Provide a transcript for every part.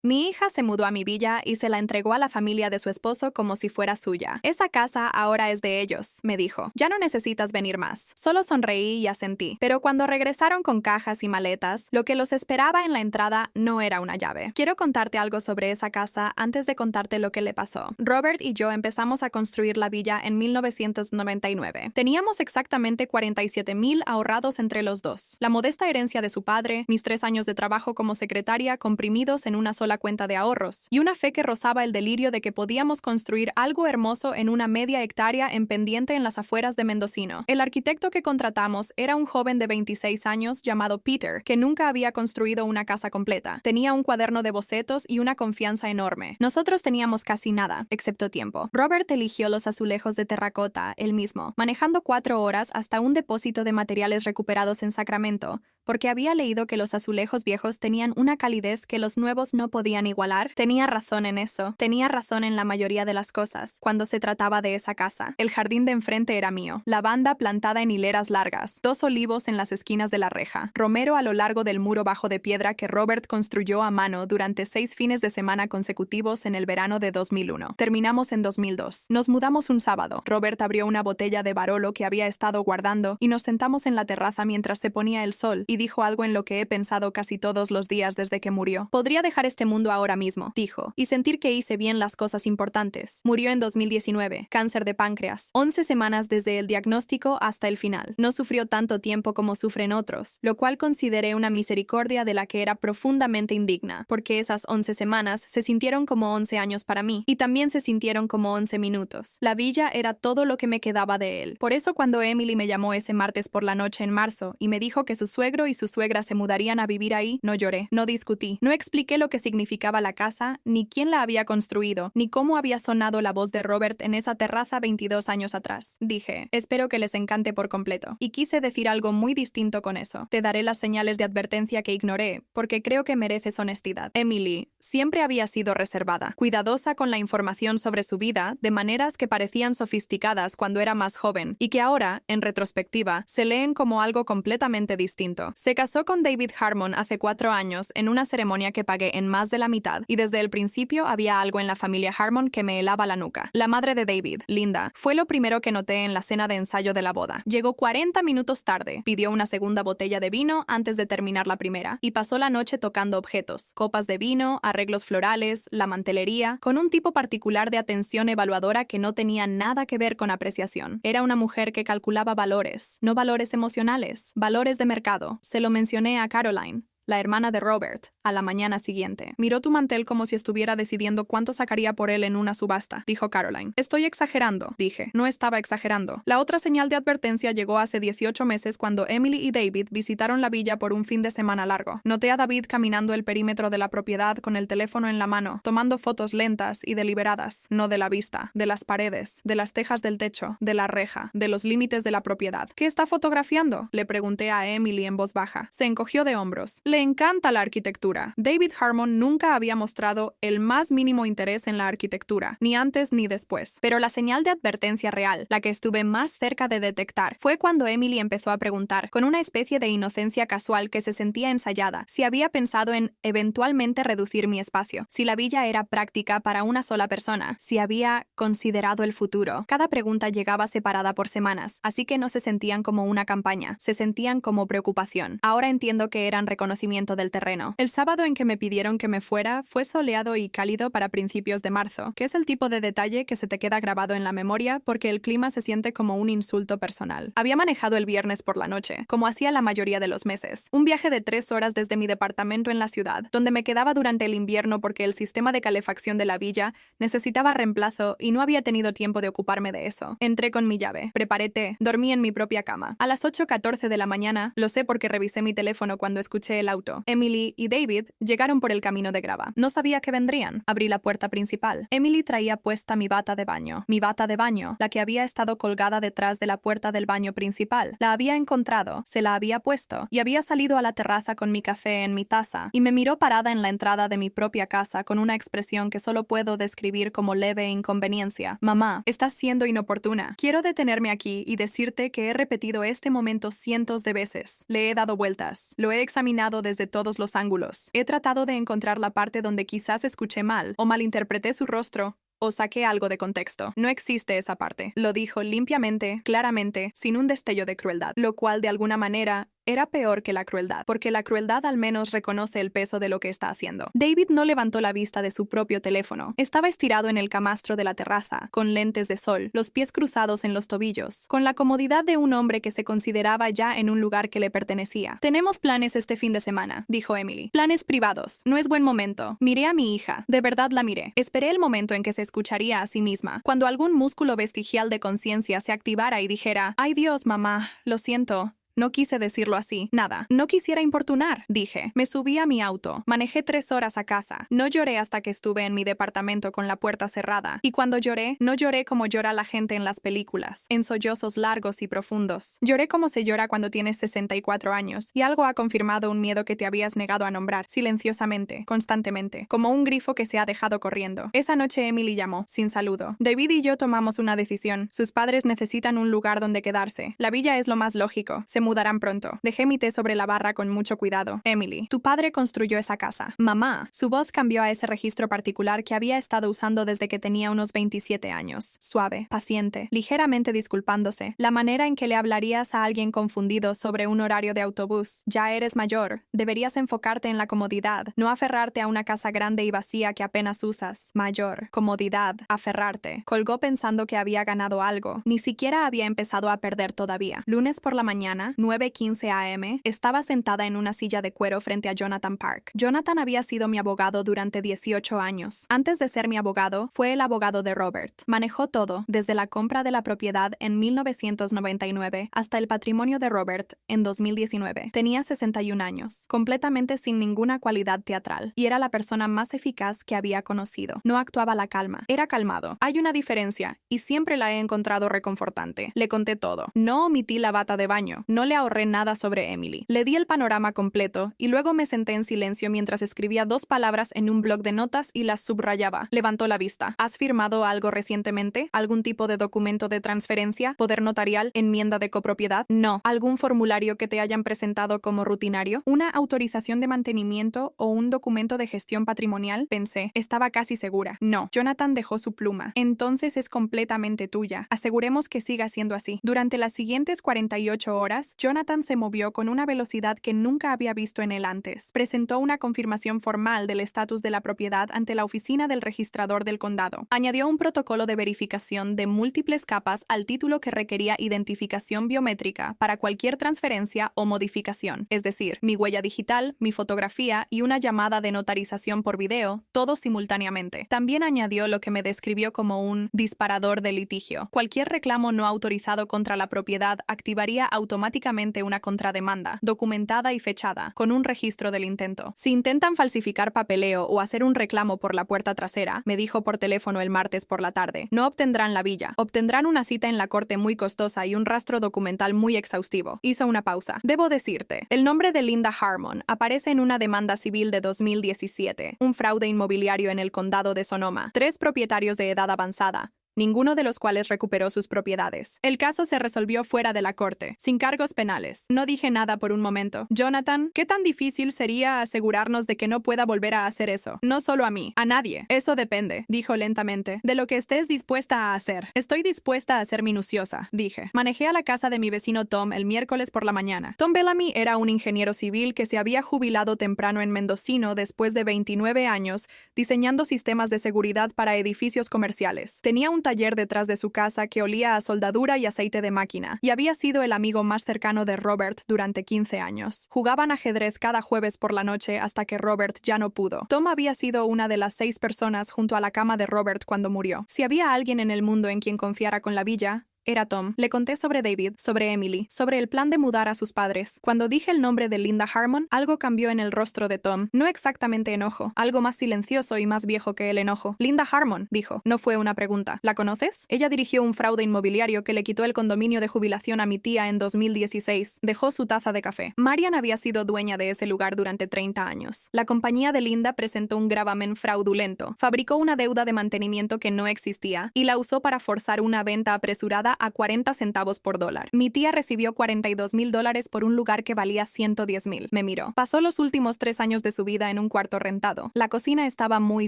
Mi hija se mudó a mi villa y se la entregó a la familia de su esposo como si fuera suya. Esa casa ahora es de ellos, me dijo. Ya no necesitas venir más. Solo sonreí y asentí. Pero cuando regresaron con cajas y maletas, lo que los esperaba en la entrada no era una llave. Quiero contarte algo sobre esa casa antes de contarte lo que le pasó. Robert y yo empezamos a construir la villa en 1999. Teníamos exactamente 47,000 ahorrados entre los dos. La modesta herencia de su padre, mis 3 años de trabajo como secretaria comprimidos en una sola cuenta de ahorros, y una fe que rozaba el delirio de que podíamos construir algo hermoso en una media hectárea en pendiente en las afueras de Mendocino. El arquitecto que contratamos era un joven de 26 años llamado Peter, que nunca había construido una casa completa. Tenía un cuaderno de bocetos y una confianza enorme. Nosotros teníamos casi nada, excepto tiempo. Robert eligió los azulejos de terracota, él mismo, manejando 4 horas hasta un depósito de materiales recuperados en Sacramento, porque había leído que los azulejos viejos tenían una calidez que los nuevos no podían igualar. Tenía razón en eso. Tenía razón en la mayoría de las cosas, cuando se trataba de esa casa. El jardín de enfrente era mío. Lavanda plantada en hileras largas. 2 olivos en las esquinas de la reja. Romero a lo largo del muro bajo de piedra que Robert construyó a mano durante 6 fines de semana consecutivos en el verano de 2001. Terminamos en 2002. Nos mudamos un sábado. Robert abrió una botella de Barolo que había estado guardando y nos sentamos en la terraza mientras se ponía el sol y dijo algo en lo que he pensado casi todos los días desde que murió. Podría dejar este mundo ahora mismo, dijo, y sentir que hice bien las cosas importantes. Murió en 2019, cáncer de páncreas. 11 semanas desde el diagnóstico hasta el final. No sufrió tanto tiempo como sufren otros, lo cual consideré una misericordia de la que era profundamente indigna, porque esas 11 semanas se sintieron como 11 años para mí, y también se sintieron como 11 minutos. La villa era todo lo que me quedaba de él. Por eso cuando Emily me llamó ese martes por la noche en marzo y me dijo que su suegro y su suegra se mudarían a vivir ahí, no lloré, no discutí, no expliqué lo que significaba la casa, ni quién la había construido, ni cómo había sonado la voz de Robert en esa terraza 22 años atrás. Dije, espero que les encante por completo. Y quise decir algo muy distinto con eso. Te daré las señales de advertencia que ignoré, porque creo que mereces honestidad. Emily siempre había sido reservada, cuidadosa con la información sobre su vida, de maneras que parecían sofisticadas cuando era más joven, y que ahora, en retrospectiva, se leen como algo completamente distinto. Se casó con David Harmon hace 4 años en una ceremonia que pagué en más de la mitad, y desde el principio había algo en la familia Harmon que me helaba la nuca. La madre de David, Linda, fue lo primero que noté en la cena de ensayo de la boda. Llegó 40 minutos tarde, pidió una segunda botella de vino antes de terminar la primera, y pasó la noche tocando objetos, copas de vino, arreglos florales, la mantelería, con un tipo particular de atención evaluadora que no tenía nada que ver con apreciación. Era una mujer que calculaba valores, no valores emocionales, valores de mercado. Se lo mencioné a Caroline, la hermana de Robert, a la mañana siguiente. Miró tu mantel como si estuviera decidiendo cuánto sacaría por él en una subasta, dijo Caroline. Estoy exagerando, dije. No estaba exagerando. La otra señal de advertencia llegó hace 18 meses cuando Emily y David visitaron la villa por un fin de semana largo. Noté a David caminando el perímetro de la propiedad con el teléfono en la mano, tomando fotos lentas y deliberadas, no de la vista, de las paredes, de las tejas del techo, de la reja, de los límites de la propiedad. ¿Qué está fotografiando?, le pregunté a Emily en voz baja. Se encogió de hombros. Le encanta la arquitectura. David Harmon nunca había mostrado el más mínimo interés en la arquitectura, ni antes ni después. Pero la señal de advertencia real, la que estuve más cerca de detectar, fue cuando Emily empezó a preguntar, con una especie de inocencia casual que se sentía ensayada, si había pensado en eventualmente reducir mi espacio, si la villa era práctica para una sola persona, si había considerado el futuro. Cada pregunta llegaba separada por semanas, así que no se sentían como una campaña, se sentían como preocupación. Ahora entiendo que eran reconocimiento del terreno. El sábado en que me pidieron que me fuera fue soleado y cálido para principios de marzo, que es el tipo de detalle que se te queda grabado en la memoria porque el clima se siente como un insulto personal. Había manejado el viernes por la noche, como hacía la mayoría de los meses. Un viaje de 3 horas desde mi departamento en la ciudad, donde me quedaba durante el invierno porque el sistema de calefacción de la villa necesitaba reemplazo y no había tenido tiempo de ocuparme de eso. Entré con mi llave, preparé té, dormí en mi propia cama. A las 8:14 de la mañana, lo sé porque revisé mi teléfono cuando escuché el auto. Emily y David llegaron por el camino de grava. No sabía que vendrían. Abrí la puerta principal. Emily traía puesta mi bata de baño. Mi bata de baño, la que había estado colgada detrás de la puerta del baño principal. La había encontrado, se la había puesto, y había salido a la terraza con mi café en mi taza, y me miró parada en la entrada de mi propia casa con una expresión que solo puedo describir como leve inconveniencia. Mamá, estás siendo inoportuna. Quiero detenerme aquí y decirte que he repetido este momento cientos de veces. Le he dado vueltas. Lo he examinado mirado desde todos los ángulos. He tratado de encontrar la parte donde quizás escuché mal o malinterpreté su rostro o saqué algo de contexto. No existe esa parte. Lo dijo limpiamente, claramente, sin un destello de crueldad, lo cual de alguna manera era peor que la crueldad, porque la crueldad al menos reconoce el peso de lo que está haciendo. David no levantó la vista de su propio teléfono. Estaba estirado en el camastro de la terraza, con lentes de sol, los pies cruzados en los tobillos, con la comodidad de un hombre que se consideraba ya en un lugar que le pertenecía. Tenemos planes este fin de semana, dijo Emily. Planes privados. No es buen momento. Miré a mi hija. De verdad la miré. Esperé el momento en que se escucharía a sí misma, cuando algún músculo vestigial de conciencia se activara y dijera: «Ay Dios, mamá, lo siento». No quise decirlo así. Nada. No quisiera importunar, dije. Me subí a mi auto. Manejé 3 horas a casa. No lloré hasta que estuve en mi departamento con la puerta cerrada. Y cuando lloré, no lloré como llora la gente en las películas, en sollozos largos y profundos. Lloré como se llora cuando tienes 64 años y algo ha confirmado un miedo que te habías negado a nombrar, silenciosamente, constantemente, como un grifo que se ha dejado corriendo. Esa noche Emily llamó, sin saludo. David y yo tomamos una decisión. Sus padres necesitan un lugar donde quedarse. La villa es lo más lógico. Se mudarán pronto. Dejé mi té sobre la barra con mucho cuidado. Emily, tu padre construyó esa casa. Mamá. Su voz cambió a ese registro particular que había estado usando desde que tenía unos 27 años. Suave, paciente, ligeramente disculpándose. La manera en que le hablarías a alguien confundido sobre un horario de autobús. Ya eres mayor. Deberías enfocarte en la comodidad, no aferrarte a una casa grande y vacía que apenas usas. Mayor. Comodidad. Aferrarte. Colgó pensando que había ganado algo. Ni siquiera había empezado a perder todavía. Lunes por la mañana, 9:15 a.m., estaba sentada en una silla de cuero frente a Jonathan Park. Jonathan había sido mi abogado durante 18 años. Antes de ser mi abogado, fue el abogado de Robert. Manejó todo, desde la compra de la propiedad en 1999 hasta el patrimonio de Robert en 2019. Tenía 61 años, completamente sin ninguna cualidad teatral, y era la persona más eficaz que había conocido. No actuaba a la calma, era calmado. Hay una diferencia, y siempre la he encontrado reconfortante. Le conté todo. No omití la bata de baño. No le ahorré nada sobre Emily. Le di el panorama completo y luego me senté en silencio mientras escribía 2 palabras en un bloc de notas y las subrayaba. Levantó la vista. ¿Has firmado algo recientemente? ¿Algún tipo de documento de transferencia? ¿Poder notarial? ¿Enmienda de copropiedad? No. ¿Algún formulario que te hayan presentado como rutinario? ¿Una autorización de mantenimiento o un documento de gestión patrimonial? Pensé. Estaba casi segura. No. Jonathan dejó su pluma. Entonces es completamente tuya. Aseguremos que siga siendo así. Durante las siguientes 48 horas, Jonathan se movió con una velocidad que nunca había visto en él antes. Presentó una confirmación formal del estatus de la propiedad ante la oficina del registrador del condado. Añadió un protocolo de verificación de múltiples capas al título que requería identificación biométrica para cualquier transferencia o modificación, es decir, mi huella digital, mi fotografía y una llamada de notarización por video, todo simultáneamente. También añadió lo que me describió como un disparador de litigio. Cualquier reclamo no autorizado contra la propiedad activaría automáticamente una contrademanda, documentada y fechada, con un registro del intento. Si intentan falsificar papeleo o hacer un reclamo por la puerta trasera, me dijo por teléfono el martes por la tarde, no obtendrán la villa. Obtendrán una cita en la corte muy costosa y un rastro documental muy exhaustivo. Hizo una pausa. Debo decirte, el nombre de Linda Harmon aparece en una demanda civil de 2017, un fraude inmobiliario en el condado de Sonoma. 3 propietarios de edad avanzada, ninguno de los cuales recuperó sus propiedades. El caso se resolvió fuera de la corte, sin cargos penales. No dije nada por un momento. Jonathan, ¿qué tan difícil sería asegurarnos de que no pueda volver a hacer eso? No solo a mí, a nadie. Eso depende, dijo lentamente, de lo que estés dispuesta a hacer. Estoy dispuesta a ser minuciosa, dije. Manejé a la casa de mi vecino Tom el miércoles por la mañana. Tom Bellamy era un ingeniero civil que se había jubilado temprano en Mendocino después de 29 años diseñando sistemas de seguridad para edificios comerciales. Tenía un taller detrás de su casa que olía a soldadura y aceite de máquina, y había sido el amigo más cercano de Robert durante 15 años. Jugaban ajedrez cada jueves por la noche hasta que Robert ya no pudo. Tom había sido una de las 6 personas junto a la cama de Robert cuando murió. Si había alguien en el mundo en quien confiara con la villa, era Tom. Le conté sobre David, sobre Emily, sobre el plan de mudar a sus padres. Cuando dije el nombre de Linda Harmon, algo cambió en el rostro de Tom. No exactamente enojo, algo más silencioso y más viejo que el enojo. Linda Harmon, dijo. No fue una pregunta. ¿La conoces? Ella dirigió un fraude inmobiliario que le quitó el condominio de jubilación a mi tía en 2016. Dejó su taza de café. Marian había sido dueña de ese lugar durante 30 años. La compañía de Linda presentó un gravamen fraudulento, fabricó una deuda de mantenimiento que no existía y la usó para forzar una venta apresurada a 40 centavos por dólar. Mi tía recibió $42,000 por un lugar que valía $110,000. Me miró. Pasó los últimos 3 años de su vida en un cuarto rentado. La cocina estaba muy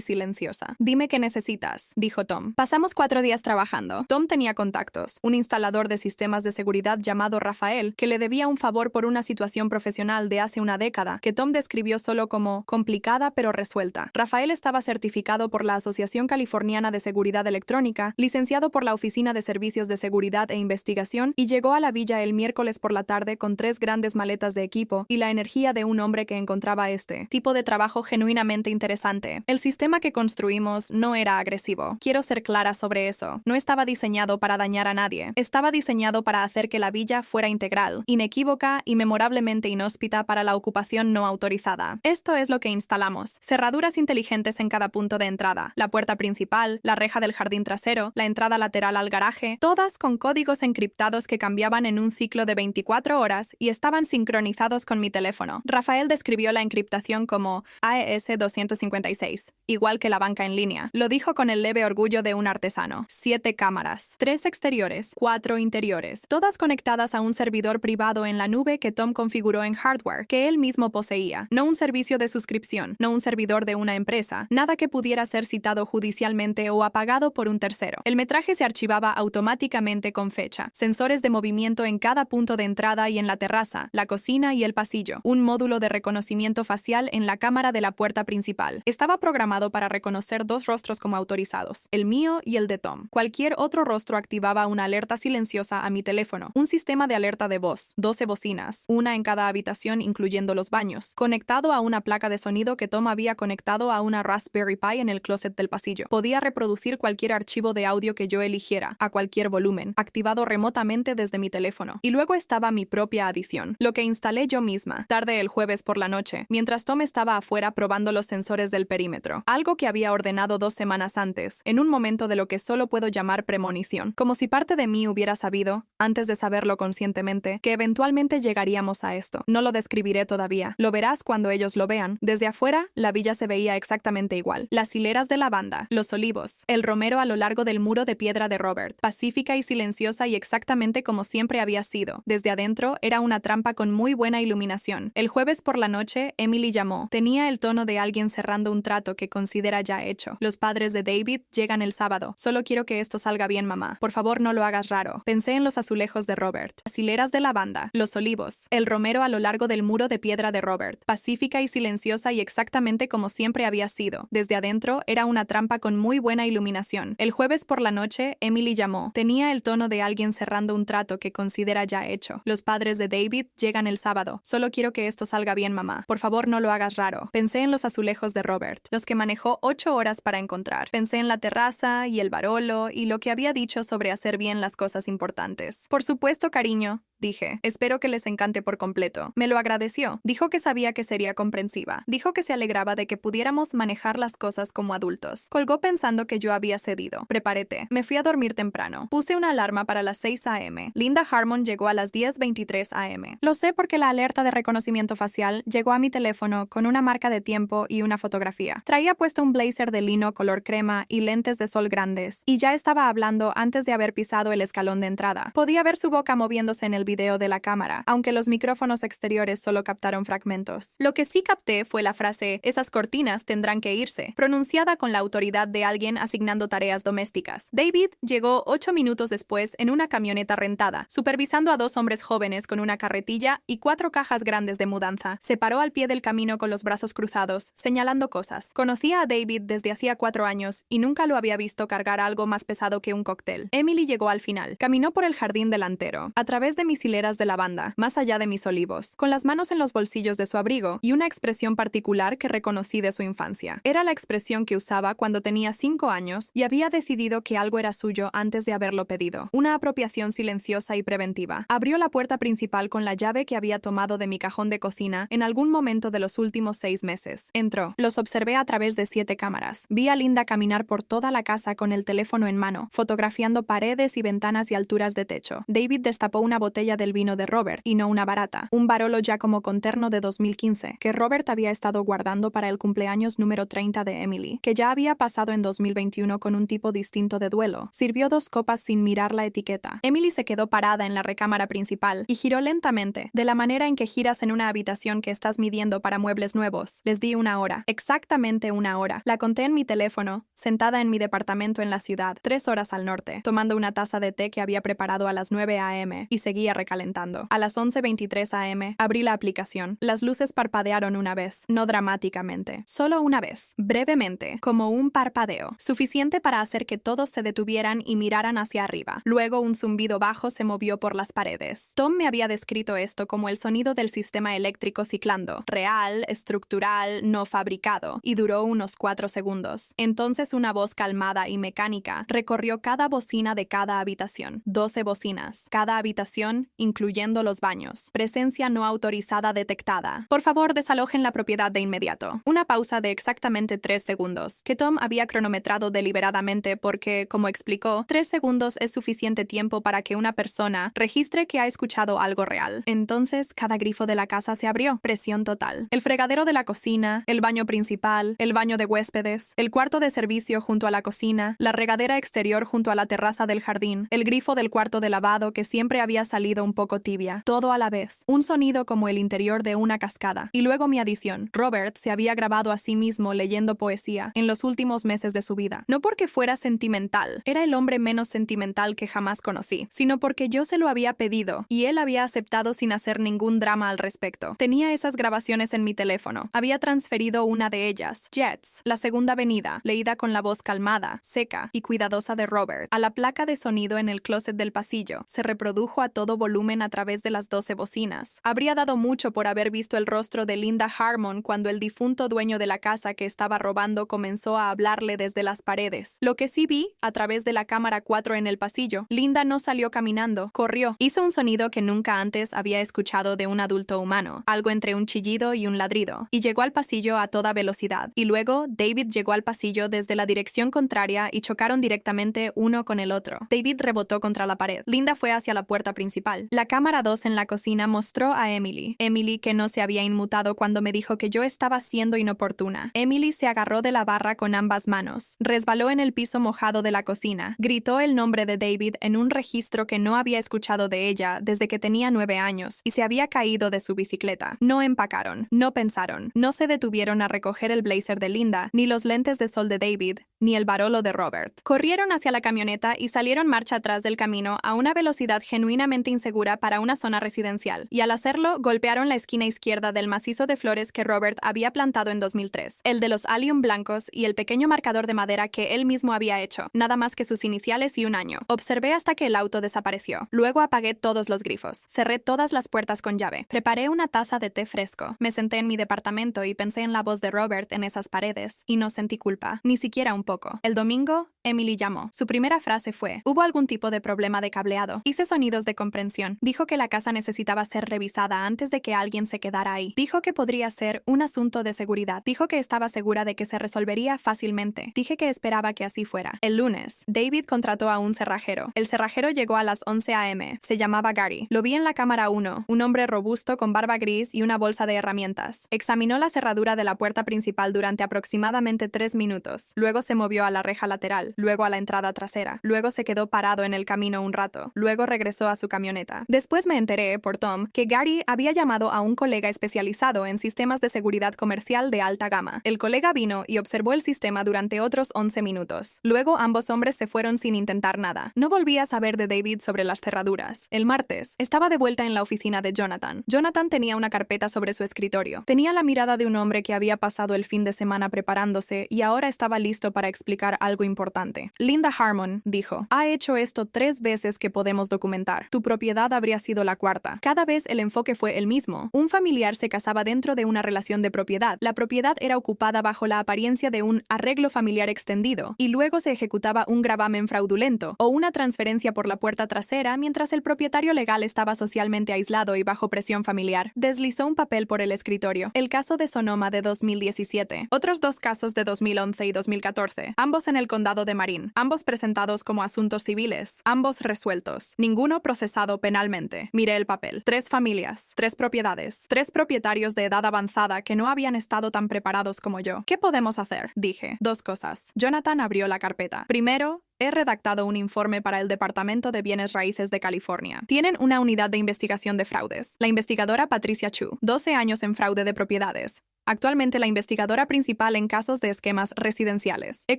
silenciosa. Dime qué necesitas, dijo Tom. Pasamos 4 días trabajando. Tom tenía contactos. Un instalador de sistemas de seguridad llamado Rafael, que le debía un favor por una situación profesional de hace una década, que Tom describió solo como complicada pero resuelta. Rafael estaba certificado por la Asociación Californiana de Seguridad Electrónica, licenciado por la Oficina de Servicios de Seguridad e Investigación, y llegó a la villa el miércoles por la tarde con 3 grandes maletas de equipo y la energía de un hombre que encontraba este tipo de trabajo genuinamente interesante. El sistema que construimos no era agresivo. Quiero ser clara sobre eso. No estaba diseñado para dañar a nadie. Estaba diseñado para hacer que la villa fuera integral, inequívoca y memorablemente inhóspita para la ocupación no autorizada. Esto es lo que instalamos. Cerraduras inteligentes en cada punto de entrada. La puerta principal, la reja del jardín trasero, la entrada lateral al garaje, todas con códigos encriptados que cambiaban en un ciclo de 24 horas y estaban sincronizados con mi teléfono. Rafael describió la encriptación como AES 256, igual que la banca en línea. Lo dijo con el leve orgullo de un artesano. 7 cámaras, 3 exteriores, 4 interiores, todas conectadas a un servidor privado en la nube que Tom configuró en hardware, que él mismo poseía. No un servicio de suscripción, no un servidor de una empresa, nada que pudiera ser citado judicialmente o apagado por un tercero. El metraje se archivaba automáticamente con fecha. Sensores de movimiento en cada punto de entrada y en la terraza, la cocina y el pasillo. Un módulo de reconocimiento facial en la cámara de la puerta principal. Estaba programado para reconocer 2 rostros como autorizados, el mío y el de Tom. Cualquier otro rostro activaba una alerta silenciosa a mi teléfono. Un sistema de alerta de voz, 12 bocinas, una en cada habitación incluyendo los baños, conectado a una placa de sonido que Tom había conectado a una Raspberry Pi en el closet del pasillo. Podía reproducir cualquier archivo de audio que yo eligiera, a cualquier volumen, activado remotamente desde mi teléfono. Y luego estaba mi propia adición, lo que instalé yo misma, tarde el jueves por la noche, mientras Tom estaba afuera probando los sensores del perímetro, algo que había ordenado 2 semanas antes, en un momento de lo que solo puedo llamar premonición, como si parte de mí hubiera sabido, antes de saberlo conscientemente, que eventualmente llegaríamos a esto. No lo describiré todavía, lo verás cuando ellos lo vean. Desde afuera, la villa se veía exactamente igual. Las hileras de lavanda, los olivos, el romero a lo largo del muro de piedra de Robert, pacífica y silenciosa y exactamente como siempre había sido. Desde adentro, era una trampa con muy buena iluminación. El jueves por la noche, Emily llamó. Tenía el tono de alguien cerrando un trato que considera ya hecho. Los padres de David llegan el sábado. Solo quiero que esto salga bien, mamá. Por favor, no lo hagas raro. Pensé en los azulejos de Robert, las hileras de lavanda, los olivos, el romero a lo largo del muro de piedra de Robert, pacífica y silenciosa y exactamente como siempre había sido. Desde adentro, era una trampa con muy buena iluminación. El jueves por la noche, Emily llamó. Tenía el tono de alguien cerrando un trato que considera ya hecho. Los padres de David llegan el sábado. Solo quiero que esto salga bien, mamá. Por favor, no lo hagas raro. Pensé en los azulejos de Robert, los que manejó 8 horas para encontrar. Pensé en la terraza y el barolo y lo que había dicho sobre hacer bien las cosas importantes. Por supuesto, cariño, dije. Espero que les encante por completo. Me lo agradeció. Dijo que sabía que sería comprensiva. Dijo que se alegraba de que pudiéramos manejar las cosas como adultos. Colgó pensando que yo había cedido. Preparé té. Me fui a dormir temprano. Puse una alarma para las 6 a.m. Linda Harmon llegó a las 10:23 a.m. Lo sé porque la alerta de reconocimiento facial llegó a mi teléfono con una marca de tiempo y una fotografía. Traía puesto un blazer de lino color crema y lentes de sol grandes, y ya estaba hablando antes de haber pisado el escalón de entrada. Podía ver su boca moviéndose en el video de la cámara, aunque los micrófonos exteriores solo captaron fragmentos. Lo que sí capté fue la frase "esas cortinas tendrán que irse", pronunciada con la autoridad de alguien asignando tareas domésticas. David llegó 8 minutos después en una camioneta rentada, supervisando a 2 hombres jóvenes con una carretilla y 4 cajas grandes de mudanza. Se paró al pie del camino con los brazos cruzados, señalando cosas. Conocía a David desde hacía 4 años y nunca lo había visto cargar algo más pesado que un cóctel. Emily llegó al final. Caminó por el jardín delantero, a través de mis hileras de lavanda, más allá de mis olivos, con las manos en los bolsillos de su abrigo y una expresión particular que reconocí de su infancia. Era la expresión que usaba cuando tenía 5 años y había decidido que algo era suyo antes de haberlo pedido. Una apropiación silenciosa y preventiva. Abrió la puerta principal con la llave que había tomado de mi cajón de cocina en algún momento de los últimos 6 meses. Entró. Los observé a través de 7 cámaras. Vi a Linda caminar por toda la casa con el teléfono en mano, fotografiando paredes y ventanas y alturas de techo. David destapó una botella botella del vino de Robert, y no una barata. Un Barolo Giacomo con terno de 2015, que Robert había estado guardando para el cumpleaños número 30 de Emily, que ya había pasado en 2021 con un tipo distinto de duelo. Sirvió 2 copas sin mirar la etiqueta. Emily se quedó parada en la recámara principal y giró lentamente, de la manera en que giras en una habitación que estás midiendo para muebles nuevos. Les di 1 hora. Exactamente 1 hora. La conté en mi teléfono, sentada en mi departamento en la ciudad, 3 horas al norte, tomando una taza de té que había preparado a las 9 a.m. y seguía recalentando. A las 11:23 a.m. abrí la aplicación. Las luces parpadearon una vez, no dramáticamente, solo una vez, brevemente, como un parpadeo, suficiente para hacer que todos se detuvieran y miraran hacia arriba. Luego un zumbido bajo se movió por las paredes. Tom me había descrito esto como el sonido del sistema eléctrico ciclando, real, estructural, no fabricado, y duró unos 4 segundos. Entonces una voz calmada y mecánica recorrió cada bocina de cada habitación. 12 bocinas. Cada habitación, incluyendo los baños. Presencia no autorizada detectada. Por favor, desalojen la propiedad de inmediato. Una pausa de exactamente 3 segundos, que Tom había cronometrado deliberadamente porque, como explicó, 3 segundos es suficiente tiempo para que una persona registre que ha escuchado algo real. Entonces, cada grifo de la casa se abrió. Presión total. El fregadero de la cocina, el baño principal, el baño de huéspedes, el cuarto de servicio junto a la cocina, la regadera exterior junto a la terraza del jardín, el grifo del cuarto de lavado que siempre había salido un poco tibia. Todo a la vez. Un sonido como el interior de una cascada. Y luego mi adición. Robert se había grabado a sí mismo leyendo poesía en los últimos meses de su vida. No porque fuera sentimental. Era el hombre menos sentimental que jamás conocí, sino porque yo se lo había pedido y él había aceptado sin hacer ningún drama al respecto. Tenía esas grabaciones en mi teléfono. Había transferido una de ellas, Jets, la segunda venida, leída con la voz calmada, seca y cuidadosa de Robert, a la placa de sonido en el closet del pasillo. Se reprodujo a todo volumen a través de las 12 bocinas. Habría dado mucho por haber visto el rostro de Linda Harmon cuando el difunto dueño de la casa que estaba robando comenzó a hablarle desde las paredes. Lo que sí vi, a través de la cámara 4 en el pasillo, Linda no salió caminando, corrió. Hizo un sonido que nunca antes había escuchado de un adulto humano, algo entre un chillido y un ladrido, y llegó al pasillo a toda velocidad. Y luego, David llegó al pasillo desde la dirección contraria y chocaron directamente uno con el otro. David rebotó contra la pared. Linda fue hacia la puerta principal. La cámara 2 en la cocina mostró a Emily. Emily, que no se había inmutado cuando me dijo que yo estaba siendo inoportuna. Emily se agarró de la barra con ambas manos. Resbaló en el piso mojado de la cocina. Gritó el nombre de David en un registro que no había escuchado de ella desde que tenía 9 años y se había caído de su bicicleta. No empacaron, no pensaron, no se detuvieron a recoger el blazer de Linda, ni los lentes de sol de David, ni el Barolo de Robert. Corrieron hacia la camioneta y salieron marcha atrás del camino a una velocidad genuinamente insegura para una zona residencial, y al hacerlo golpearon la esquina izquierda del macizo de flores que Robert había plantado en 2003, el de los allium blancos y el pequeño marcador de madera que él mismo había hecho, nada más que sus iniciales y un año. Observé hasta que el auto desapareció. Luego apagué todos los grifos. Cerré todas las puertas con llave. Preparé una taza de té fresco. Me senté en mi departamento y pensé en la voz de Robert en esas paredes, y no sentí culpa, ni siquiera un poco. El domingo, Emily llamó. Su primera frase fue: ¿hubo algún tipo de problema de cableado? Hice sonidos de comprensión. Dijo que la casa necesitaba ser revisada antes de que alguien se quedara ahí. Dijo que podría ser un asunto de seguridad. Dijo que estaba segura de que se resolvería fácilmente. Dije que esperaba que así fuera. El lunes, David contrató a un cerrajero. El cerrajero llegó a las 11 a.m. Se llamaba Gary. Lo vi en la cámara 1, un hombre robusto con barba gris y una bolsa de herramientas. Examinó la cerradura de la puerta principal durante aproximadamente 3 minutos. Luego se movió a la reja lateral, luego a la entrada trasera. Luego se quedó parado en el camino un rato. Luego regresó a su camioneta. Después me enteré, por Tom, que Gary había llamado a un colega especializado en sistemas de seguridad comercial de alta gama. El colega vino y observó el sistema durante otros 11 minutos. Luego ambos hombres se fueron sin intentar nada. No volví a saber de David sobre las cerraduras. El martes, estaba de vuelta en la oficina de Jonathan. Jonathan tenía una carpeta sobre su escritorio. Tenía la mirada de un hombre que había pasado el fin de semana preparándose y ahora estaba listo para explicar algo importante. Linda Harmon dijo: ha hecho esto 3 veces que podemos documentar. Tu propiedad habría sido la 4ª. Cada vez el enfoque fue el mismo. Un familiar se casaba dentro de una relación de propiedad. La propiedad era ocupada bajo la apariencia de un arreglo familiar extendido y luego se ejecutaba un gravamen fraudulento o una transferencia por la puerta trasera mientras el propietario legal estaba socialmente aislado y bajo presión familiar. Deslizó un papel por el escritorio. El caso de Sonoma de 2017. Otros 2 casos de 2011 y 2014 14, ambos en el condado de Marin, ambos presentados como asuntos civiles, ambos resueltos, ninguno procesado penalmente. Miré el papel. 3 familias, 3 propiedades, 3 propietarios de edad avanzada que no habían estado tan preparados como yo. ¿Qué podemos hacer? Dije. 2 cosas. Jonathan abrió la carpeta. Primero, he redactado un informe para el Departamento de Bienes Raíces de California. Tienen una unidad de investigación de fraudes. La investigadora Patricia Chu, 12 años en fraude de propiedades. Actualmente la investigadora principal en casos de esquemas residenciales. He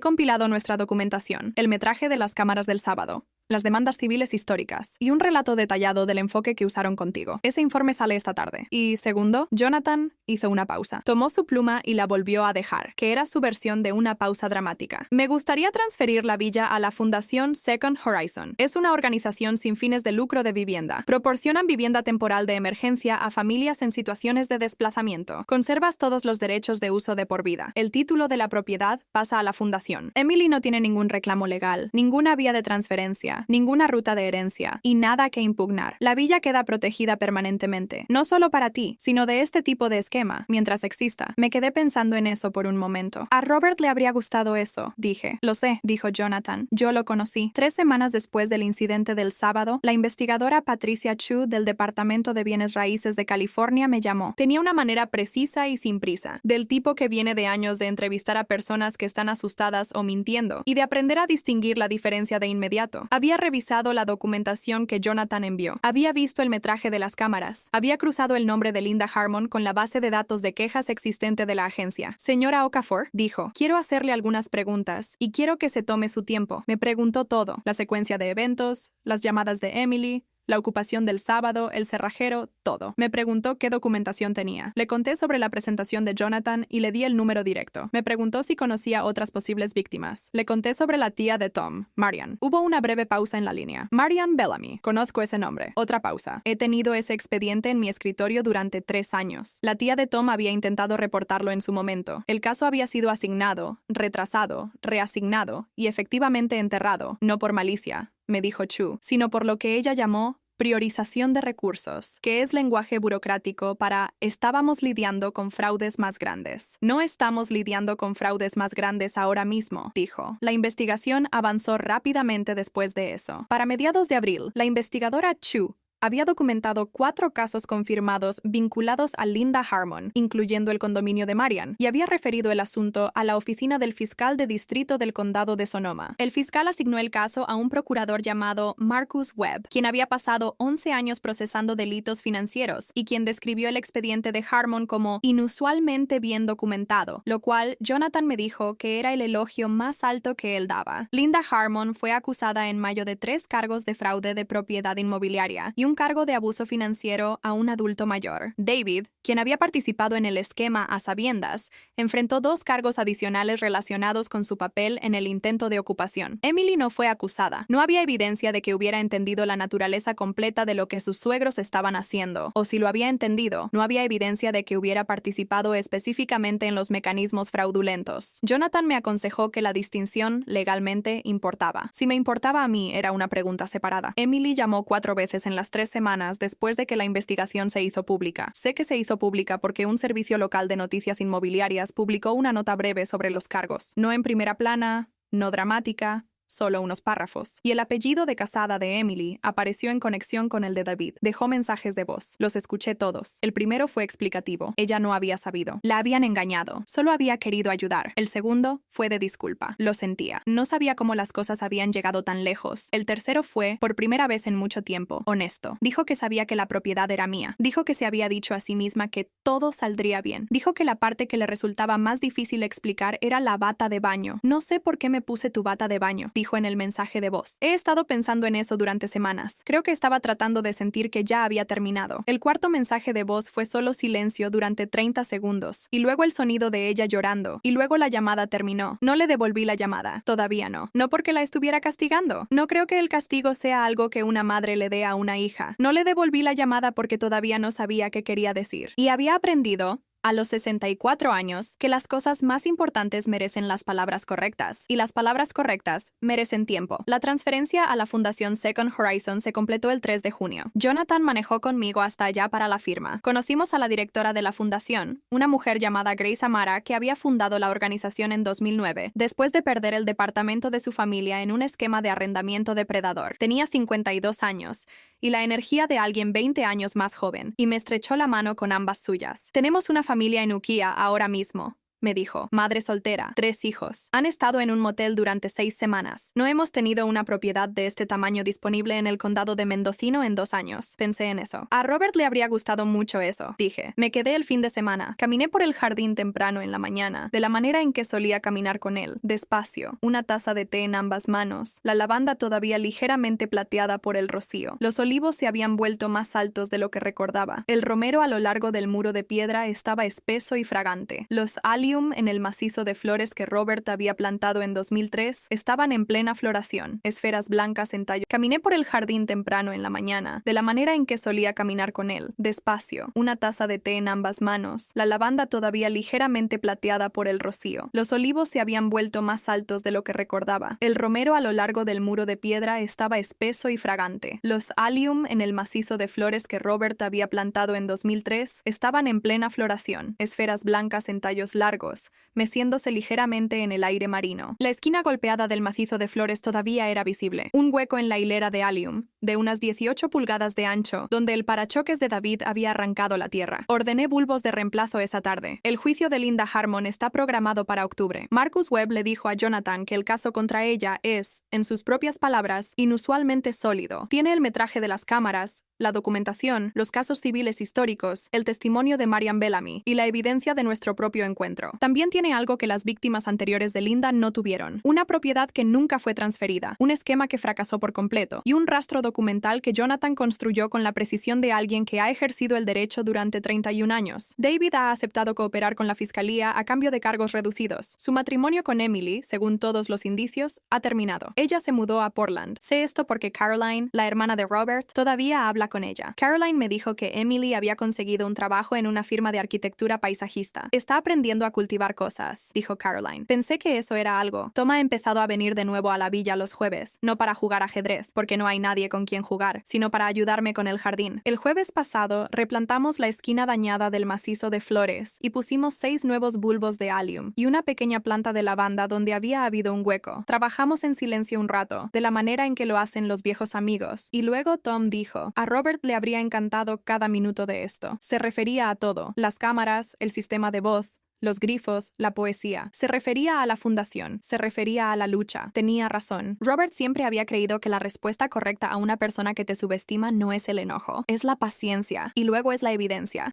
compilado nuestra documentación, el metraje de las cámaras del sábado, las demandas civiles históricas y un relato detallado del enfoque que usaron contigo. Ese informe sale esta tarde. Y segundo, Jonathan hizo una pausa. Tomó su pluma y la volvió a dejar, que era su versión de una pausa dramática. Me gustaría transferir la villa a la Fundación Second Horizon. Es una organización sin fines de lucro de vivienda. Proporcionan vivienda temporal de emergencia a familias en situaciones de desplazamiento. Conservas todos los derechos de uso de por vida. El título de la propiedad pasa a la fundación. Emily no tiene ningún reclamo legal, ninguna vía de transferencia, ninguna ruta de herencia y nada que impugnar. La villa queda protegida permanentemente, no solo para ti, sino de este tipo de esquema, mientras exista. Me quedé pensando en eso por un momento. A Robert le habría gustado eso, dije. Lo sé, dijo Jonathan. Yo lo conocí. 3 semanas después del incidente del sábado, la investigadora Patricia Chu del Departamento de Bienes Raíces de California me llamó. Tenía una manera precisa y sin prisa, del tipo que viene de años de entrevistar a personas que están asustadas o mintiendo, y de aprender a distinguir la diferencia de inmediato. Había revisado la documentación que Jonathan envió. Había visto el metraje de las cámaras. Había cruzado el nombre de Linda Harmon con la base de datos de quejas existente de la agencia. Señora Okafor, dijo, quiero hacerle algunas preguntas y quiero que se tome su tiempo. Me preguntó todo. La secuencia de eventos, las llamadas de Emily, la ocupación del sábado, el cerrajero, todo. Me preguntó qué documentación tenía. Le conté sobre la presentación de Jonathan y le di el número directo. Me preguntó si conocía otras posibles víctimas. Le conté sobre la tía de Tom, Marian. Hubo una breve pausa en la línea. Marian Bellamy. Conozco ese nombre. Otra pausa. He tenido ese expediente en mi escritorio durante 3 años. La tía de Tom había intentado reportarlo en su momento. El caso había sido asignado, retrasado, reasignado y efectivamente enterrado, no por malicia, me dijo Chu, sino por lo que ella llamó priorización de recursos, que es lenguaje burocrático para estábamos lidiando con fraudes más grandes. No estamos lidiando con fraudes más grandes ahora mismo, dijo. La investigación avanzó rápidamente después de eso. Para mediados de abril, la investigadora Chu había documentado 4 casos confirmados vinculados a Linda Harmon, incluyendo el condominio de Marian, y había referido el asunto a la oficina del fiscal de distrito del condado de Sonoma. El fiscal asignó el caso a un procurador llamado Marcus Webb, quien había pasado 11 años procesando delitos financieros y quien describió el expediente de Harmon como inusualmente bien documentado, lo cual Jonathan me dijo que era el elogio más alto que él daba. Linda Harmon fue acusada en mayo de 3 cargos de fraude de propiedad inmobiliaria y un cargo de abuso financiero a un adulto mayor. David, quien había participado en el esquema a sabiendas, enfrentó 2 cargos adicionales relacionados con su papel en el intento de ocupación. Emily no fue acusada. No había evidencia de que hubiera entendido la naturaleza completa de lo que sus suegros estaban haciendo, o si lo había entendido, no había evidencia de que hubiera participado específicamente en los mecanismos fraudulentos. Jonathan me aconsejó que la distinción legalmente importaba. Si me importaba a mí, era una pregunta separada. Emily llamó 4 veces en las 3 semanas después de que la investigación se hizo pública. Sé que se hizo pública porque un servicio local de noticias inmobiliarias publicó una nota breve sobre los cargos. No en primera plana, no dramática, solo unos párrafos. Y el apellido de casada de Emily apareció en conexión con el de David. Dejó mensajes de voz. Los escuché todos. El primero fue explicativo. Ella no había sabido. La habían engañado. Solo había querido ayudar. El segundo fue de disculpa. Lo sentía. No sabía cómo las cosas habían llegado tan lejos. El tercero fue, por primera vez en mucho tiempo, honesto. Dijo que sabía que la propiedad era mía. Dijo que se había dicho a sí misma que todo saldría bien. Dijo que la parte que le resultaba más difícil explicar era la bata de baño. No sé por qué me puse tu bata de baño, dijo en el mensaje de voz. He estado pensando en eso durante semanas. Creo que estaba tratando de sentir que ya había terminado. El cuarto mensaje de voz fue solo silencio durante 30 segundos, y luego el sonido de ella llorando, y luego la llamada terminó. No le devolví la llamada. Todavía no. No porque la estuviera castigando. No creo que el castigo sea algo que una madre le dé a una hija. No le devolví la llamada porque todavía no sabía qué quería decir. Y había aprendido a los 64 años, que las cosas más importantes merecen las palabras correctas, y las palabras correctas merecen tiempo. La transferencia a la Fundación Second Horizon se completó el 3 de junio. Jonathan manejó conmigo hasta allá para la firma. Conocimos a la directora de la fundación, una mujer llamada Grace Amara que había fundado la organización en 2009, después de perder el departamento de su familia en un esquema de arrendamiento depredador. Tenía 52 años, y la energía de alguien 20 años más joven, y me estrechó la mano con ambas suyas. Tenemos una familia en Ukiah ahora mismo, me dijo, madre soltera, 3 hijos. Han estado en un motel durante 6 semanas. No hemos tenido una propiedad de este tamaño disponible en el condado de Mendocino en 2 años. Pensé en eso. A Robert le habría gustado mucho eso, dije. Me quedé el fin de semana. Caminé por el jardín temprano en la mañana, de la manera en que solía caminar con él, despacio, una taza de té en ambas manos, la lavanda todavía ligeramente plateada por el rocío. Los olivos se habían vuelto más altos de lo que recordaba. El romero a lo largo del muro de piedra estaba espeso y fragante. Los allium en el macizo de flores que Robert había plantado en 2003 estaban en plena floración, esferas blancas en tallo. Caminé por el jardín temprano en la mañana, de la manera en que solía caminar con él, despacio, una taza de té en ambas manos, la lavanda todavía ligeramente plateada por el rocío. Los olivos se habían vuelto más altos de lo que recordaba. El romero a lo largo del muro de piedra estaba espeso y fragante. Los allium en el macizo de flores que Robert había plantado en 2003 estaban en plena floración, esferas blancas en tallos largos, meciéndose ligeramente en el aire marino. La esquina golpeada del macizo de flores todavía era visible. Un hueco en la hilera de allium, de unas 18 pulgadas de ancho, donde el parachoques de David había arrancado la tierra. Ordené bulbos de reemplazo esa tarde. El juicio de Linda Harmon está programado para octubre. Marcus Webb le dijo a Jonathan que el caso contra ella es, en sus propias palabras, inusualmente sólido. Tiene el metraje de las cámaras, la documentación, los casos civiles históricos, el testimonio de Marian Bellamy y la evidencia de nuestro propio encuentro. También tiene algo que las víctimas anteriores de Linda no tuvieron: una propiedad que nunca fue transferida, un esquema que fracasó por completo y un rastro documental que Jonathan construyó con la precisión de alguien que ha ejercido el derecho durante 31 años. David ha aceptado cooperar con la fiscalía a cambio de cargos reducidos. Su matrimonio con Emily, según todos los indicios, ha terminado. Ella se mudó a Portland. Sé esto porque Caroline, la hermana de Robert, todavía habla con ella. Caroline me dijo que Emily había conseguido un trabajo en una firma de arquitectura paisajista. Está aprendiendo a cultivar cosas, dijo Caroline. Pensé que eso era algo. Tom ha empezado a venir de nuevo a la villa los jueves, no para jugar ajedrez, porque no hay nadie con quien jugar, sino para ayudarme con el jardín. El jueves pasado, replantamos la esquina dañada del macizo de flores y pusimos 6 nuevos bulbos de allium y una pequeña planta de lavanda donde había habido un hueco. Trabajamos en silencio un rato, de la manera en que lo hacen los viejos amigos, y luego Tom dijo: a Robert le habría encantado cada minuto de esto. Se refería a todo: las cámaras, el sistema de voz, los grifos, la poesía. Se refería a la fundación, se refería a la lucha. Tenía razón. Robert siempre había creído que la respuesta correcta a una persona que te subestima no es el enojo, es la paciencia, y luego es la evidencia.